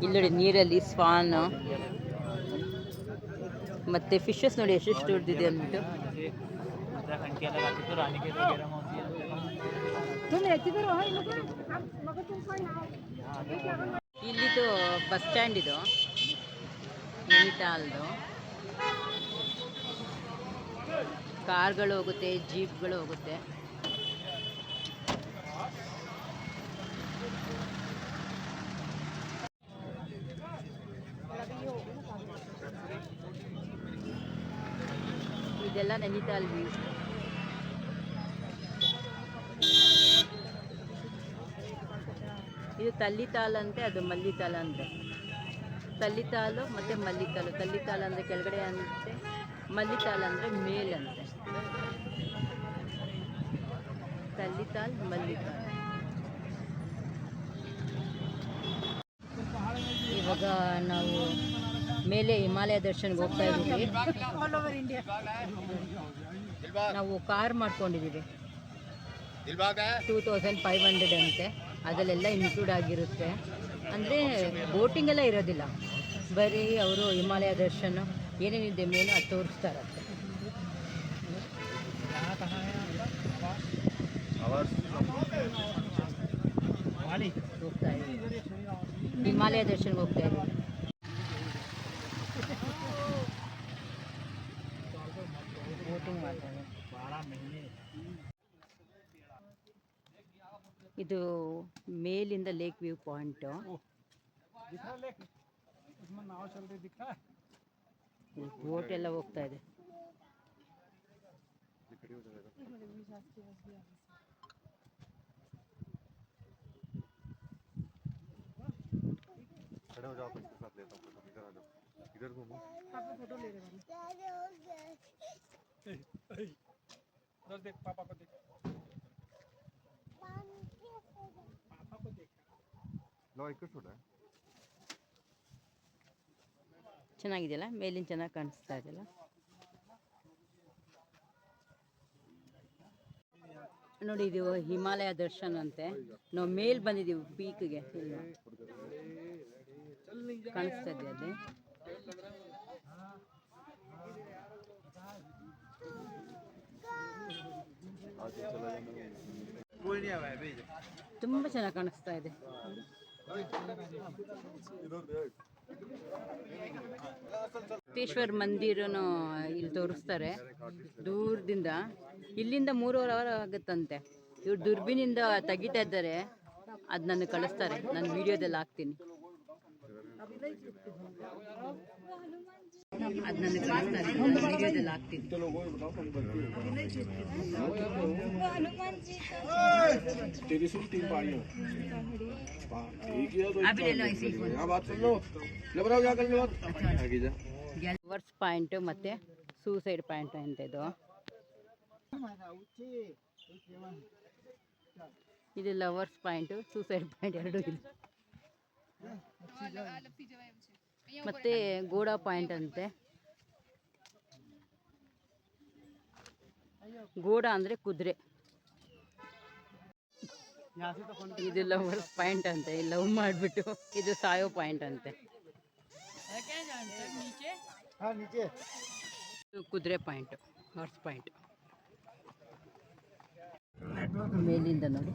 ಇಲ್ಲಿ ನೋಡಿ ನೀರಲ್ಲಿ ಸ್ವಾನ್ ಮತ್ತೆ ಫಿಶಸ್ ನೋಡಿ ಎಷ್ಟೆಷ್ಟು ದೊಡ್ಡದಿದೆ ಅಂದ್ಬಿಟ್ಟು. ಇಲ್ಲಿದು ಬಸ್ ಸ್ಟ್ಯಾಂಡ್ ಇದು ನೈನಿತಾಲ್ದು. ಕಾರ್ಗಳು ಹೋಗುತ್ತೆ, ಜೀಪ್ಗಳು ಹೋಗುತ್ತೆ. ಇದೆಲ್ಲ ನೈನಿತಾಲ್ ವ್ಯೂ. ಇದು ತಲ್ಲಿತಾಲ್ ಅಂತೆ, ಅದು ಮಲ್ಲಿತಾಲ್ ಅಂತೆ. ತಲ್ಲಿತಾಲು ಮತ್ತು ಮಲ್ಲಿತಾಲು. ತಲ್ಲಿತಾಲ್ ಅಂದರೆ ಕೆಳಗಡೆ ಅಂತೆ, ಮಲ್ಲಿತಾಲ್ ಅಂದರೆ ಮೇಲಂತೆ. ತಲ್ಲಿತಾಲ್, ಮಲ್ಲಿತಾಲ್. ಇವಾಗ ನಾವು ಮೇಲೆ ಹಿಮಾಲಯ ದರ್ಶನ್ಗೆ ಹೋಗ್ತಾ ಇದ್ದೀವಿ. ನಾವು ಕಾರ್ ಮಾಡ್ಕೊಂಡಿದ್ದೀವಿ. 2500 ಅಂತೆ. ಅದರಲ್ಲೆಲ್ಲ ಇನ್ಕ್ಲೂಡ್ ಆಗಿರುತ್ತೆ. ಅಂದರೆ ಬೋಟಿಂಗ್ ಎಲ್ಲ ಇರೋದಿಲ್ಲ, ಬರೀ ಅವರು ಹಿಮಾಲಯ ದರ್ಶನ ಏನೇನಿದೆ ಮೇಲೂ ಅದು ತೋರಿಸ್ತಾರಂತೆ. ಹೋಗ್ತಾ ಇದ್ದೀವಿ, ಹಿಮಾಲಯ ದರ್ಶನ್ಗೆ ಹೋಗ್ತಾ ಇದ್ದೀವಿ. ಬೋಟಿಂಗ್ ಮಾಡ್ತಾರೆ. ಇದು ಮೇಲಿಂದ ಲೇಕ್ ವ್ಯೂ ಪಾಯಿಂಟ್. ಬೋಟ್ ಎಲ್ಲ ಹೋಗ್ತಾ ಇದೆ. ಚೆನ್ನಾಗಿದೆಯಲ್ಲ, ಮೇಲಿನ ಚೆನ್ನಾಗಿ ಕಾಣಿಸ್ತಾ ಇದೆಯಲ್ಲ. ನೋಡಿ, ಇದು ಹಿಮಾಲಯ ದರ್ಶನ್ ಅಂತೆ. ನಾವು ಮೇಲ್ ಬಂದಿದ್ದೀವಿ ಪೀಕ್ಗೆ. ಕಾಣಿಸ್ತಾ ಇದೆ ಅಲ್ಲಿ. ತುಂಬ ಚೆನ್ನಾಗಿ ಕಾಣಿಸ್ತಾ ಇದೆ. ಮುಕ್ತೇಶ್ವರ್ ಮಂದಿರನು ಇಲ್ಲಿ ತೋರಿಸ್ತಾರೆ ದೂರದಿಂದ. ಇಲ್ಲಿಂದ 3 ಅವರ್ ಆಗುತ್ತಂತೆ. ಇವ್ರು ದುರ್ಬಿನಿಂದ ತೆಗಿತಾ ಇದ್ದಾರೆ, ಅದು ನನಗೆ ಕಳಿಸ್ತಾರೆ. ನಾನು ವಿಡಿಯೋದಲ್ಲಿ ಹಾಕ್ತೀನಿ. ಅದು ನನಗೆ ಕಳಿಸ್ತಾರೆ, ವಿಡಿಯೋದಲ್ಲಿ ಹಾಕ್ತೀನಿ. ಲವರ್ಸ್ ಪಾಯಿಂಟ್ ಮತ್ತೆ ಸೂಸೈಡ್ ಪಾಯಿಂಟ್ ಅಂತ ಇದು ಲವರ್ಸ್ ಪಾಯಿಂಟ್, ಸೂಸೈಡ್ ಪಾಯಿಂಟ್ ಎರಡು ಇದೆ. ಮತ್ತೆ ಗೋಡಾ ಪಾಯಿಂಟ್ ಅಂತೆ. ಗೋಡಾ ಅಂದರೆ ಕುದುರೆ. ಇದು ಲವರ್ಸ್ ಪಾಯಿಂಟ್ ಅಂತೆ, ಲವ್ ಮಾಡಿಬಿಟ್ಟು. ಇದು ಸಾಯೋ ಪಾಯಿಂಟ್ ಅಂತೆ. ಕುದುರೆ ಪಾಯಿಂಟ್, ಹಾರ್ಸ್ ಪಾಯಿಂಟ್. ಮೇಲಿಂದ ನೋಡಿ